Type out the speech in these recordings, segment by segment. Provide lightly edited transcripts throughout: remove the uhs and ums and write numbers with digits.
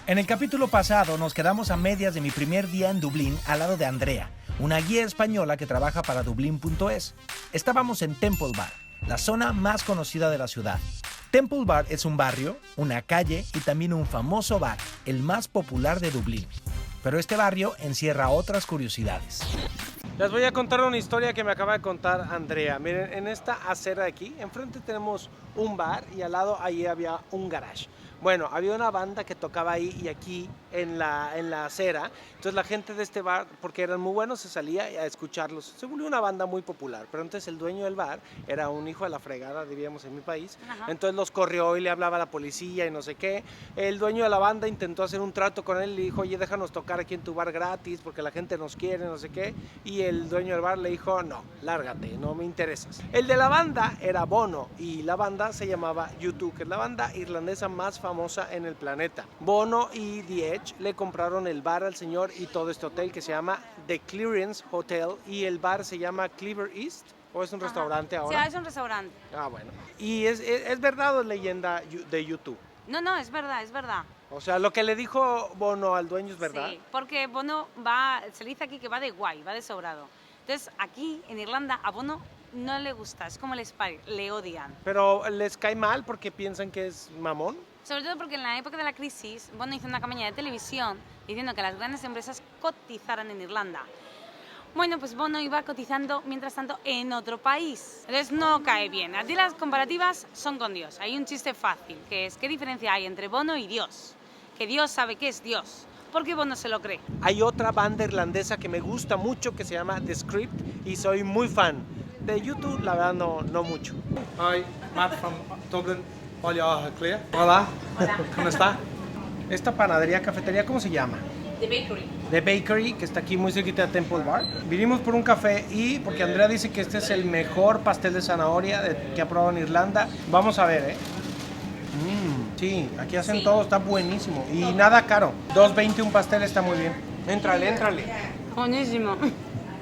En el capítulo pasado nos quedamos a medias de mi primer día en Dublín al lado de Andrea, una guía española que trabaja para Dublín.es. Estábamos en Temple Bar, la zona más conocida de la ciudad. Temple Bar es un barrio, una calle y también un famoso bar, el más popular de Dublín. Pero este barrio encierra otras curiosidades. Les voy a contar una historia que me acaba de contar Andrea. Miren, en esta acera de aquí, enfrente tenemos un bar y al lado ahí había un garage. Bueno, había una banda que tocaba ahí y aquí en la acera. Entonces la gente de este bar, porque eran muy buenos, se salía a escucharlos. Se volvió una banda muy popular. Pero entonces el dueño del bar era un hijo de la fregada, diríamos en mi país. Ajá. Entonces los corrió y le hablaba a la policía y no sé qué. El dueño de la banda intentó hacer un trato con él y le dijo, oye, déjanos tocar aquí en tu bar gratis porque la gente nos quiere, no sé qué. Y el dueño del bar le dijo, no, lárgate, no me interesas. El de la banda era Bono y la banda se llamaba U2, que es la banda irlandesa más famosa en el planeta. Bono y The Edge le compraron el bar al señor y todo este hotel que se llama The Clearance Hotel y el bar se llama Cleaver East. ¿O es un restaurante ahora? Sí, es un restaurante. Ah, bueno. ¿Y es verdad o es leyenda de YouTube? No, es verdad, es verdad. O sea, lo que le dijo Bono al dueño es verdad. Sí, porque Bono se le dice aquí que va de guay, va de sobrado. Entonces, aquí en Irlanda a Bono no le gusta, es como el Spy, le odian. Pero les cae mal porque piensan que es mamón. Sobre todo porque en la época de la crisis, Bono hizo una campaña de televisión diciendo que las grandes empresas cotizaran en Irlanda. Bueno, pues Bono iba cotizando, mientras tanto, en otro país. Entonces no cae bien. A ti las comparativas son con Dios. Hay un chiste fácil, que es ¿qué diferencia hay entre Bono y Dios? Que Dios sabe qué es Dios, porque Bono se lo cree. Hay otra banda irlandesa que me gusta mucho que se llama The Script y soy muy fan. De YouTube, la verdad, no mucho. Hi, Matt from Dublin. Hola, Claire. Hola. Hola. ¿Cómo está? Esta panadería, cafetería, ¿cómo se llama? The Bakery. The Bakery, que está aquí muy cerquita de Temple Bar. Vinimos por un café y porque Andrea dice que este es el mejor pastel de zanahoria que ha probado en Irlanda. Vamos a ver, ¿eh? Sí, aquí hacen Sí. todo, está buenísimo. Y nada caro. 2.20 un pastel está muy bien. Éntrale. Buenísimo.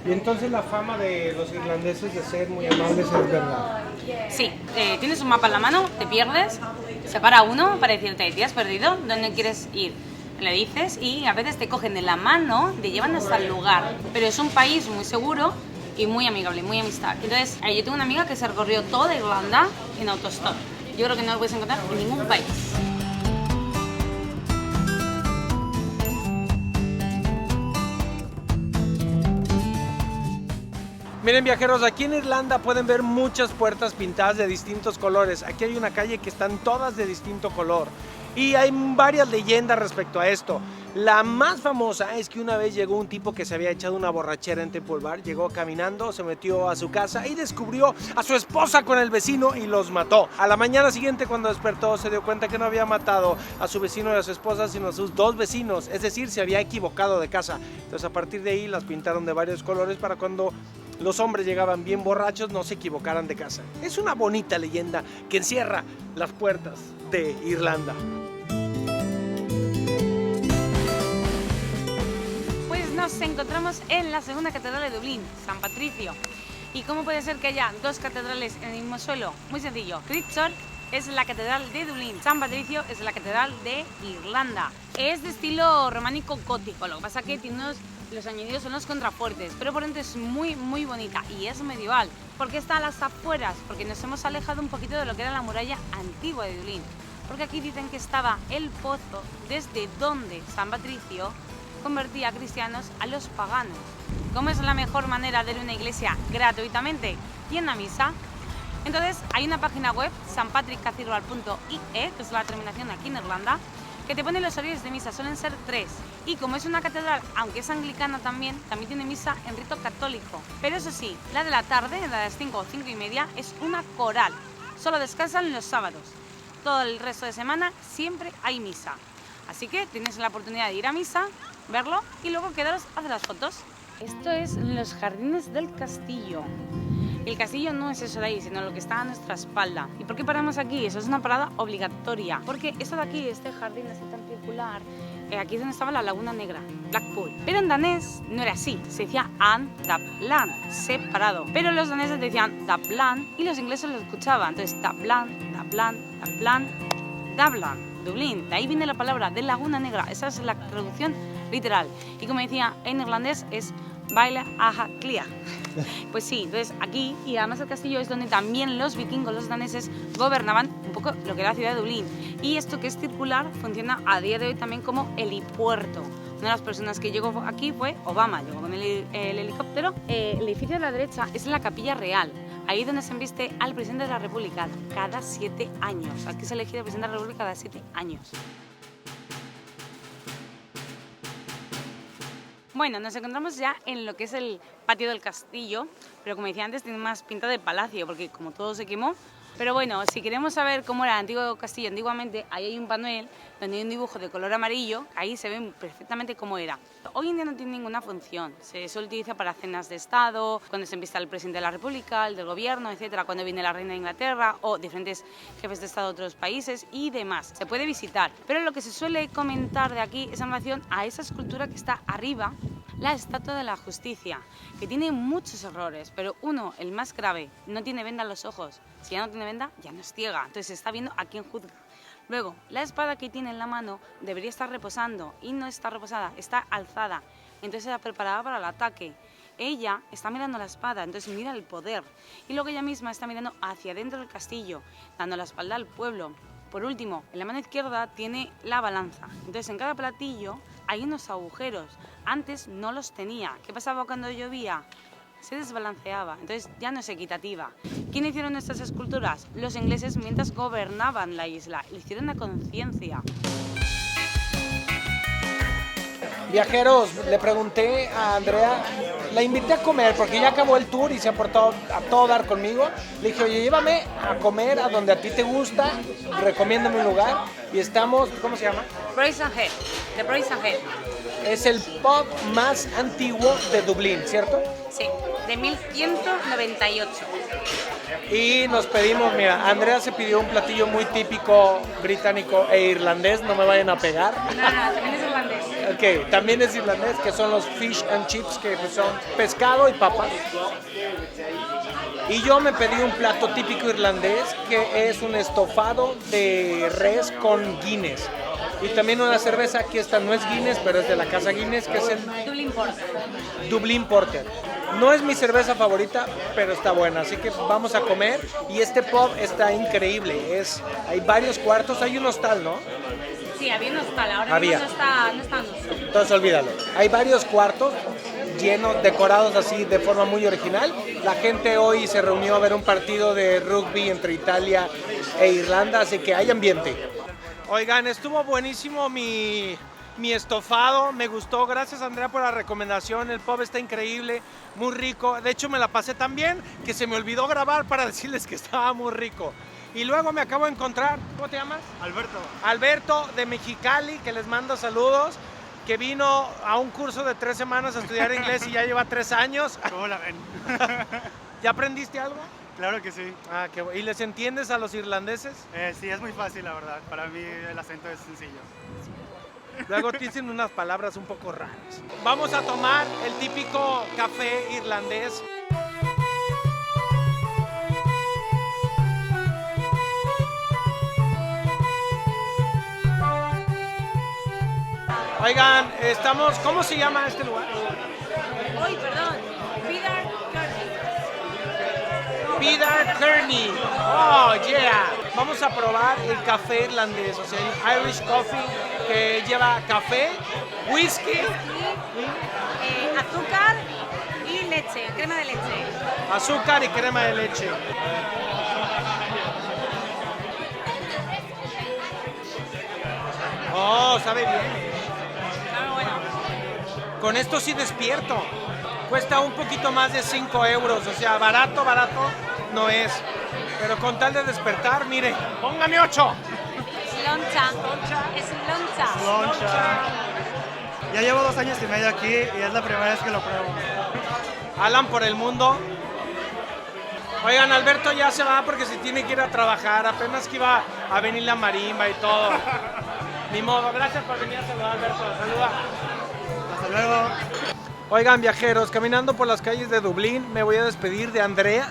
Y entonces la fama de los irlandeses de ser muy amables es verdad. Sí, tienes un mapa en la mano, te pierdes, se para uno para decirte, ¿te has perdido? ¿Dónde quieres ir? Le dices y a veces te cogen de la mano, te llevan hasta el lugar. Pero es un país muy seguro y muy amigable, muy amistad. Entonces, yo tengo una amiga que se recorrió toda Irlanda en autostop. Yo creo que no lo puedes encontrar en ningún país. Miren, viajeros, aquí en Irlanda pueden ver muchas puertas pintadas de distintos colores. Aquí hay una calle que están todas de distinto color. Y hay varias leyendas respecto a esto. La más famosa es que una vez llegó un tipo que se había echado una borrachera en Temple Bar, llegó caminando, se metió a su casa y descubrió a su esposa con el vecino y los mató. A la mañana siguiente, cuando despertó, se dio cuenta que no había matado a su vecino y a su esposa, sino a sus dos vecinos, es decir, se había equivocado de casa. Entonces, a partir de ahí las pintaron de varios colores para cuando los hombres llegaban bien borrachos no se equivocaran de casa. Es una bonita leyenda que encierra las puertas de Irlanda. Nos encontramos en la segunda catedral de Dublín, San Patricio. ¿Y cómo puede ser que haya dos catedrales en el mismo suelo? Muy sencillo. Christ Church es la catedral de Dublín, San Patricio es la catedral de Irlanda. Es de estilo románico gótico, lo que pasa que tiene los añadidos son los contrafuertes, pero por dentro es muy bonita y es medieval. ¿Por qué está a las afueras? Porque nos hemos alejado un poquito de lo que era la muralla antigua de Dublín. Porque aquí dicen que estaba el pozo desde donde San Patricio convertía a cristianos a los paganos. ¿Cómo es la mejor manera de ir a una iglesia gratuitamente? Yendo a misa. Entonces hay una página web, sanpatrickcathedral.ie, que es la terminación aquí en Irlanda, que te pone los horarios de misa, suelen ser 3. Y como es una catedral, aunque es anglicana también tiene misa en rito católico. Pero eso sí, la de la tarde, la de las 5 o 5 y media, es una coral. Solo descansan los sábados. Todo el resto de semana siempre hay misa. Así que tienes la oportunidad de ir a misa, verlo y luego quedaros a hacer las fotos. Esto es los jardines del castillo. El castillo no es eso de ahí, sino lo que está a nuestra espalda. ¿Y por qué paramos aquí? Eso es una parada obligatoria. Porque esto de aquí, este jardín así tan circular, aquí es donde estaba la Laguna Negra, Blackpool. Pero en danés no era así, se decía An-Dap-Land, separado. Pero los daneses decían Dapland y los ingleses lo escuchaban. Entonces Dapland, Dapland, Dapland. Dabla, Dublín. De ahí viene la palabra de Laguna Negra. Esa es la traducción literal. Y como decía en irlandés es Baile Aja Clia. Pues sí, entonces aquí, y además el castillo es donde también los vikingos, los daneses, gobernaban un poco lo que era la ciudad de Dublín. Y esto que es circular funciona a día de hoy también como helipuerto. Una de las personas que llegó aquí fue Obama, llegó con el helicóptero. El edificio de la derecha es la Capilla Real, ahí donde se enviste al presidente de la República cada 7 años. Aquí se elige el presidente de la República cada 7 años. Bueno, nos encontramos ya en lo que es el patio del castillo, pero como decía antes, tiene más pinta de palacio, porque como todo se quemó. Pero bueno, si queremos saber cómo era el antiguo castillo antiguamente, ahí hay un panel donde hay un dibujo de color amarillo, ahí se ve perfectamente cómo era. Hoy en día no tiene ninguna función, se suele utilizar para cenas de Estado, cuando se invita al presidente de la República, el del gobierno, etcétera, cuando viene la reina de Inglaterra o diferentes jefes de Estado de otros países y demás. Se puede visitar, pero lo que se suele comentar de aquí es en relación a esa escultura que está arriba, la Estatua de la Justicia, que tiene muchos errores, pero uno, el más grave, no tiene venda en los ojos. Si ya no tiene venda, ya no es ciega, entonces se está viendo a quién juzga. Luego, la espada que tiene en la mano debería estar reposando y no está reposada, está alzada, entonces está preparada para el ataque. Ella está mirando la espada, entonces mira el poder. Y luego ella misma está mirando hacia dentro del castillo, dando la espalda al pueblo. Por último, en la mano izquierda tiene la balanza. Entonces en cada platillo hay unos agujeros. Antes no los tenía. ¿Qué pasaba cuando llovía? Se desbalanceaba, entonces ya no es equitativa. ¿Quién hicieron estas esculturas? Los ingleses mientras gobernaban la isla. Lo hicieron a conciencia. Viajeros, le pregunté a Andrea, la invité a comer porque ya acabó el tour y se ha portado a todo dar conmigo. Le dije, oye, llévame a comer a donde a ti te gusta, recomiéndame un lugar. Y estamos, ¿cómo se llama? Brazen Head, de Brazen Head. Es el pub más antiguo de Dublín, ¿cierto? Sí, de 1198. Y nos pedimos, mira, Andrea se pidió un platillo muy típico británico e irlandés, no me vayan a pegar. No, también es irlandés. Ok, también es irlandés, que son los fish and chips, que son pescado y papas. Y yo me pedí un plato típico irlandés, que es un estofado de res con Guinness. Y también una cerveza, aquí esta no es Guinness, pero es de la casa Guinness, que es el Dublin Porter. Dublin Porter. No es mi cerveza favorita, pero está buena, así que vamos a comer. Y este pub está increíble, hay varios cuartos, hay un hostal, ¿no? Sí, había un hostal, ahora Había. mismo no está en uso. Entonces olvídalo. Hay varios cuartos llenos, decorados así de forma muy original. La gente hoy se reunió a ver un partido de rugby entre Italia e Irlanda, así que hay ambiente. Oigan, estuvo buenísimo mi estofado, me gustó, gracias Andrea por la recomendación, el pub está increíble, muy rico, de hecho me la pasé tan bien que se me olvidó grabar para decirles que estaba muy rico. Y luego me acabo de encontrar, ¿cómo te llamas? Alberto. Alberto de Mexicali, que les mando saludos, que vino a un curso de 3 semanas a estudiar inglés y ya lleva 3 años. ¿Cómo la ven? ¿Ya aprendiste algo? Claro que sí. Ah, ¿y les entiendes a los irlandeses? Sí, es muy fácil, la verdad. Para mí el acento es sencillo. Luego dicen unas palabras un poco raras. Vamos a tomar el típico café irlandés. Oigan, ¿cómo se llama este lugar? Uy, perdón, Peter Kearney. Oh, yeah. Vamos a probar el café irlandés, o sea, el Irish Coffee, que lleva café, whisky, azúcar y leche, crema de leche. azúcar y crema de leche. Oh, sabe bien. Con esto sí despierto. Cuesta un poquito más de 5 euros, o sea, barato no es. Pero con tal de despertar, mire, póngame 8. Es loncha. Loncha. Ya llevo 2 años y medio aquí y es la primera vez que lo pruebo. Alan por el mundo. Oigan, Alberto ya se va porque se tiene que ir a trabajar. Apenas que iba a venir la marimba y todo. Ni modo, gracias por venir a saludar, Alberto. Saluda. Hasta luego. Oigan, viajeros, caminando por las calles de Dublín, me voy a despedir de Andrea,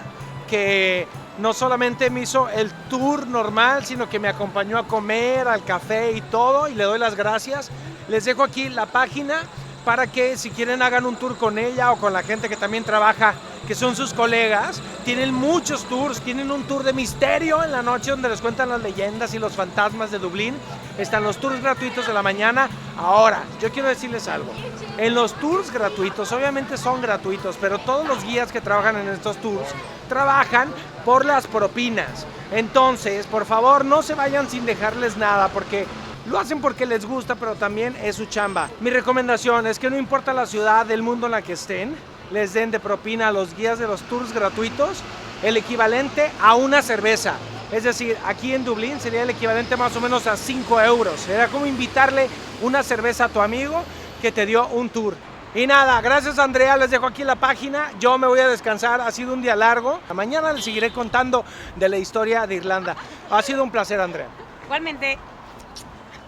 que no solamente me hizo el tour normal, sino que me acompañó a comer, al café y todo, y le doy las gracias. Les dejo aquí la página para que si quieren hagan un tour con ella o con la gente que también trabaja, que son sus colegas. Tienen muchos tours, tienen un tour de misterio en la noche donde les cuentan las leyendas y los fantasmas de Dublín. Están los tours gratuitos de la mañana. Ahora, yo quiero decirles algo. En los tours gratuitos, obviamente son gratuitos, pero todos los guías que trabajan en estos tours trabajan por las propinas. Entonces, por favor, no se vayan sin dejarles nada, porque lo hacen porque les gusta, pero también es su chamba. Mi recomendación es que no importa la ciudad del mundo en la que estén, les den de propina a los guías de los tours gratuitos el equivalente a una cerveza. Es decir, aquí en Dublín sería el equivalente más o menos a 5 euros. Era como invitarle una cerveza a tu amigo que te dio un tour. Y nada, gracias Andrea, les dejo aquí la página. Yo me voy a descansar, ha sido un día largo. Mañana les seguiré contando de la historia de Irlanda. Ha sido un placer, Andrea. Igualmente.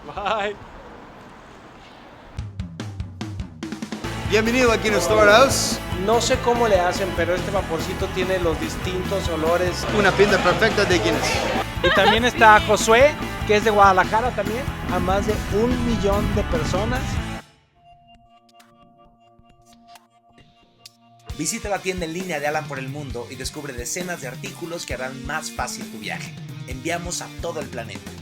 Bye. Bienvenido aquí en Storehouse. No sé cómo le hacen, pero este vaporcito tiene los distintos olores. Una pinta perfecta de Guinness. Y también está Josué, que es de Guadalajara también, a más de 1 millón de personas. Visita la tienda en línea de Alan por el mundo y descubre decenas de artículos que harán más fácil tu viaje. Enviamos a todo el planeta.